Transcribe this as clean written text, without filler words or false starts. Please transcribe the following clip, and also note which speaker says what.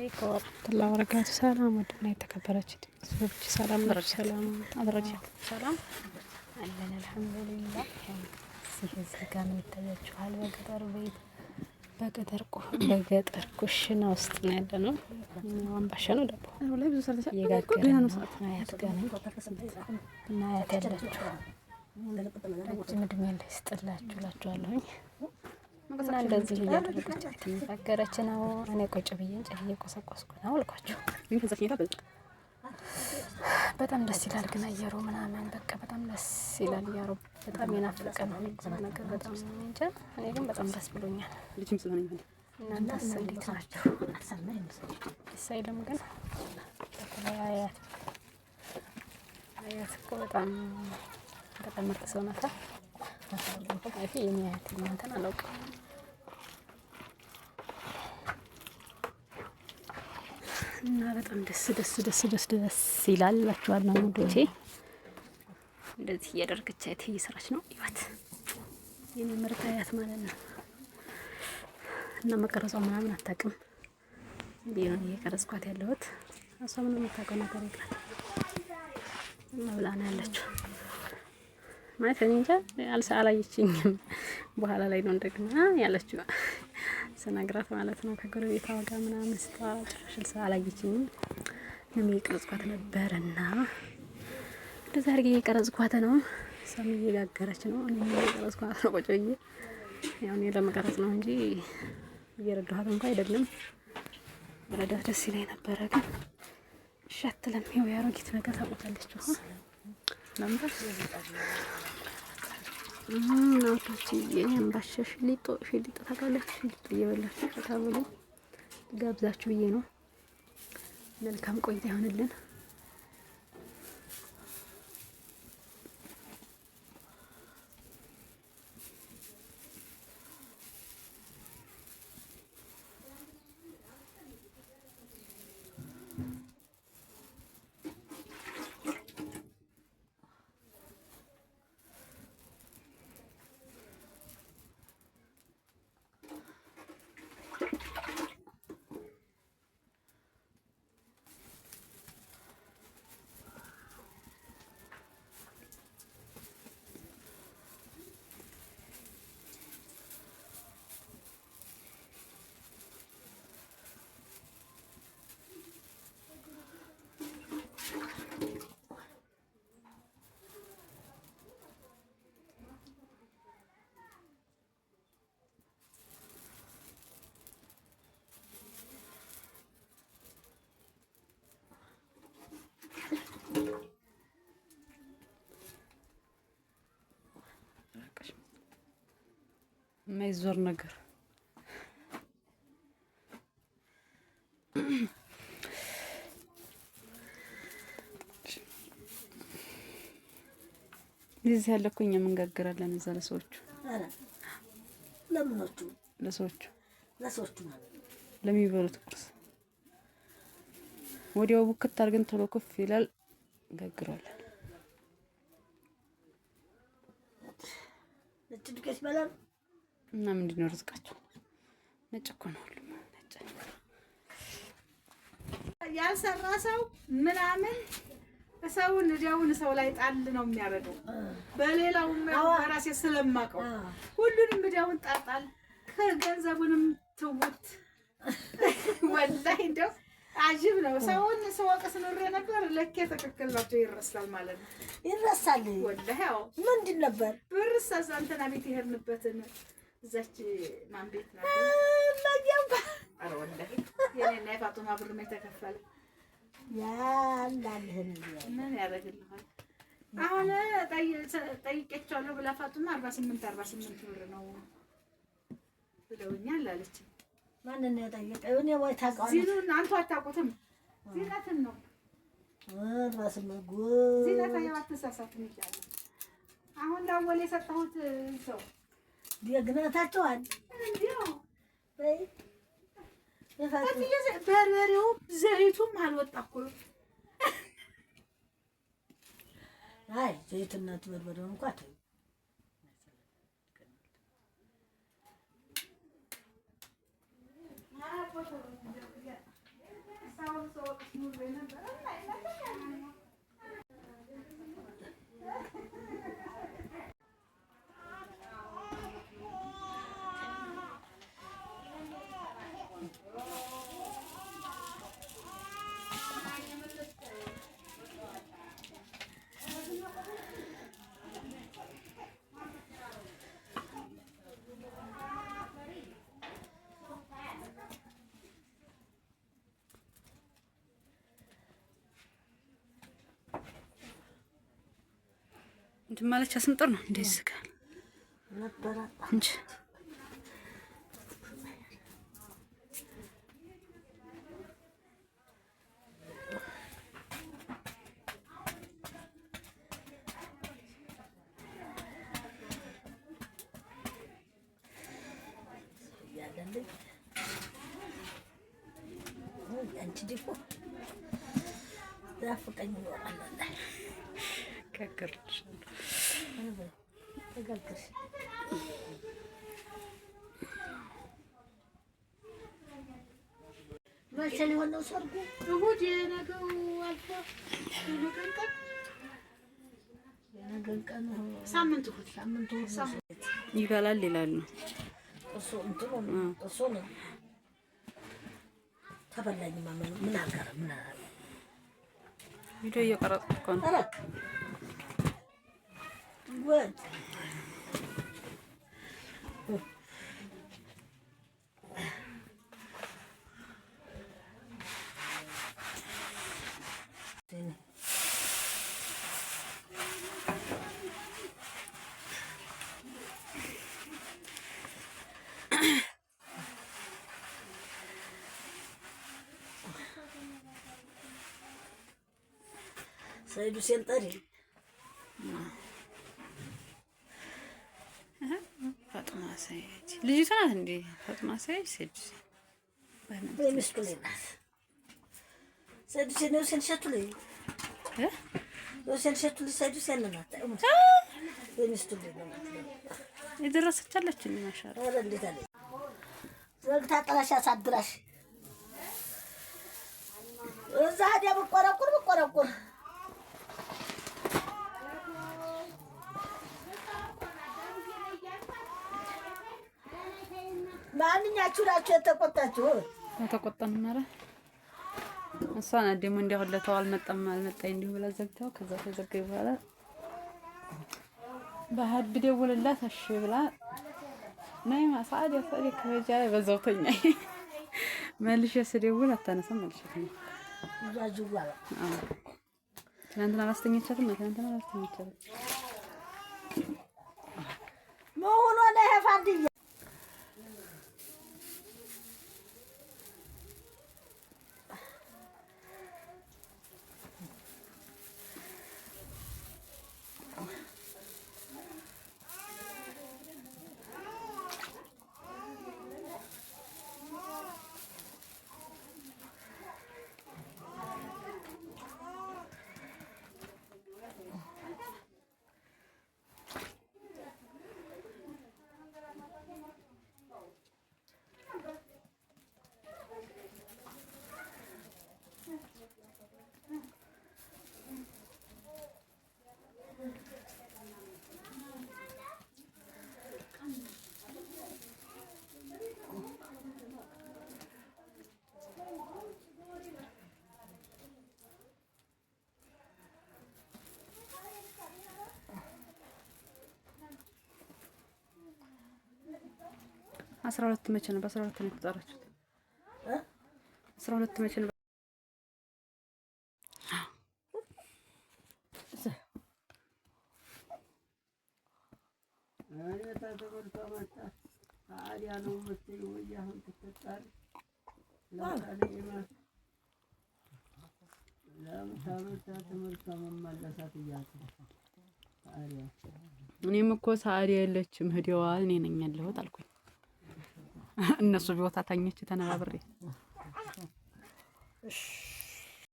Speaker 1: አለይኩም ወራህመቱላሂ ወበረካቱ። ሰላም ወድና የተከበራችሁ ሰዎች ሰላም ነው። ሰላም አብራችሁ ሰላም አለን አልሐምዱሊላህ። እዚህ ጋር የሚታያችኋል በገጠር ቤት በገጠር ኩሽና ውስጥ ነው ያለነው። አምባሻ ነው ዳቦ ላይ ብዙ ሰርተሻ የጋገረ ነው አያት ጋር ነው እና አያት ያለችው ረጅም እድሜ ይስጥላችሁ እላችኋለሁኝ። እና እንደዚህ እያደረገች እየጋገረች ነው። እኔ ቁጭ ብዬ እንጨት እየቆሰቆስኩ ነው አልኳችሁ። በጣም ደስ ይላል ግን አየሩ ምናምን በቃ በጣም ደስ ይላል። አየሩ በጣም የናፈቀ ነው ነገር በጣም እንጃ። እኔ ግን በጣም ደስ ብሎኛል። እናንተስ እንዴት ናችሁ? ደስ አይልም ግን በተለይ አያት እኮ በጣም ምርጥ ሰው ናት። አይፊ የኔ አያት እናንተን አላውቅም። እና በጣም ደስ ይላል እላችኋለሁ ሙዶቼ። እንደዚህ እያደረገች አያት እየሰራች ነው። ይዋት የኔ ምርጥ አያት ማለት ነው። እና መቀረጿ ምናምን አታውቅም። ቢሆን እየቀረጽኳት ያለሁት እሷ ምንም የምታውቀው ነገር የለም። እና ብላ ነው ያለችው ማለት እኔ እንጃ አላየችኝም። በኋላ ላይ ነው እንደገና ያለችው ስነግራት ማለት ነው። ከጎረቤቷ ጋር ምናምን ስታወራ ጭራሽ አላየችኝም። እኔም እየቀረጽኳት ነበርና እንደዛ አድርጌ እየቀረጽኳት ነው። እሷም እየጋገረች ነው። እኔም እየቀረጽኳት ነው ቁጭ ብዬ። ያው እኔ ለመቀረጽ ነው እንጂ እየረዳኋት እንኳን አይደለም። ረዳት ደስ ይለኝ ነበረ ግን እሺ አትልም። ይኸው ያሮጊት ነገር ታውቃለች እኮ ለምበር ናውቶች የአምባሻ ሽሊጦ ታውቃለች። ሽሊጦ እየበላችሁ ተታበሉ ጋብዛችሁ ብዬ ነው። መልካም ቆይታ ይሆንልን። የማይዞር ነገር እዚህ ያለ እኮ እኛ እንጋግራለን። እዛ ለሰዎቹ
Speaker 2: ለምኖቹ ለሰዎቹ
Speaker 1: ለሚበሉት ቁርስ ወዲያው ቡክት አድርገን ቶሎ ክፍ ይላል እንጋግራለን።
Speaker 2: ነጭ ዱቄት ይበላል
Speaker 1: እና ምንድን ነው ርዝቃቸው? ነጭ እኮ ነው ሁሉም ነጭ።
Speaker 3: ያልሰራ ሰው ምናምን ሰውን እዲያውን ሰው ላይ ጣል ነው የሚያደርገው። በሌላው በራሴ ስለማቀው ሁሉንም እዲያውን ጣጣል ከገንዘቡንም ትውት ወላሂ እንደው አጅብ ነው። ሰውን ስወቅስ ኖሬ ነበር። ለኬ ትክክል ናቸው። ይረሳል ማለት ነው።
Speaker 2: ይረሳል
Speaker 3: ወላሂ። አዎ
Speaker 2: ምንድን ነበር
Speaker 3: ብርስ እዛ እንትና ቤት ይሄድንበትን እዛች ማን ቤት ነው
Speaker 2: ለየው
Speaker 3: አረ ወላሂ የኔና የፋጡማ ብር ነው የተከፈለ።
Speaker 2: ያላልህን
Speaker 3: ምን ያደርግልሃል? አሁን ጠይቄቻለሁ ብላ ፋጡማ 48 ብር ነው ብለውኛል አለች።
Speaker 2: ማንን ነው የጠየቀው? እኔ ወይ ታውቃለህ
Speaker 3: ዚኑን አንተ አታውቁትም። ዚናትን ነው
Speaker 2: በስመጉ
Speaker 3: ዚናታ ያዋተሳሳትን ይላል። አሁን ላወል የሰጠሁት ሰው
Speaker 2: ደግነታቸዋል
Speaker 3: እንዴው
Speaker 2: በይ
Speaker 3: በርበሬው ዘይቱም አልወጣ እኮ።
Speaker 2: አይ ዘይቱና በርበሬው እንኳን ተይ
Speaker 1: እንትን ማለች አስምጥር ነው እንደዚህ ጋር
Speaker 2: ነበረ
Speaker 1: እንጂ
Speaker 2: ያለልኝ አንቺ ደግሞ ዛፍቀኝ ይወራል
Speaker 1: ከከርች
Speaker 2: ተገልግሽ መቼ ሊሆን ነው ሰርጉ?
Speaker 3: እሑድ የነገው አልፎ
Speaker 2: የነገን ቀን
Speaker 3: ሳምንት እሑድ
Speaker 2: ሳምንቱ
Speaker 1: ይበላል ይላሉ።
Speaker 2: እሱ እንትኑ እሱ ነው ተበላኝማ ምን አገረ ምን አለ
Speaker 1: ቪዲዮ እየቀረጽኩ እኮ ነው።
Speaker 2: ኧረ ወድ ሰይዱ ሴንጠሪ
Speaker 1: ፋጡማ ሰይድ ልጅቷ ናት እንዴ? ፋጡማ ሰይድ ሰይድ
Speaker 2: በሚስቱ ላይ ናት። ሰይዱ ሴን ነው ሸቱ ላይ ሸቱ ላይ ሰይዱ ሴን ናት። በሚስቱ ላይ ነው
Speaker 1: የደረሰች አለች እንዴ? ማሻአላ
Speaker 2: ኧረ እንዴት አለ ዘግታ ጥላሽ አሳድራሽ እዛ ሄዳ ብቆረቁር ማንኛችሁ ናችሁ የተቆጣችሁ?
Speaker 1: ተቆጣን ማለት እሷን ደግሞ እንዲያው ለተው አልመጣም እንዲሁ ብላ ዘግታው ከዛ ተዘገይ በኋላ ባህድ ብደውልላት እሺ ብላ ነይ ማሳድ ያፈሪ ከጃ በዛው ተኛ መልሼ ስደውል አታነሳም መልሼ ተኛ
Speaker 2: ያጁዋ
Speaker 1: ትናንትና አላስተኛቻትም
Speaker 2: መሆኑ ነው ፋንድያ
Speaker 1: አስራ ሁለት መቼ ነው? በ12 ነው የተጠራችሁት? 12 መቼ ነው? እኔም እኮ ሳሪያ የለችም ሄደዋ እኔ ነኝ ያለሁት አልኩኝ። እነሱ ቢወታ ታኘች ተነባብሬ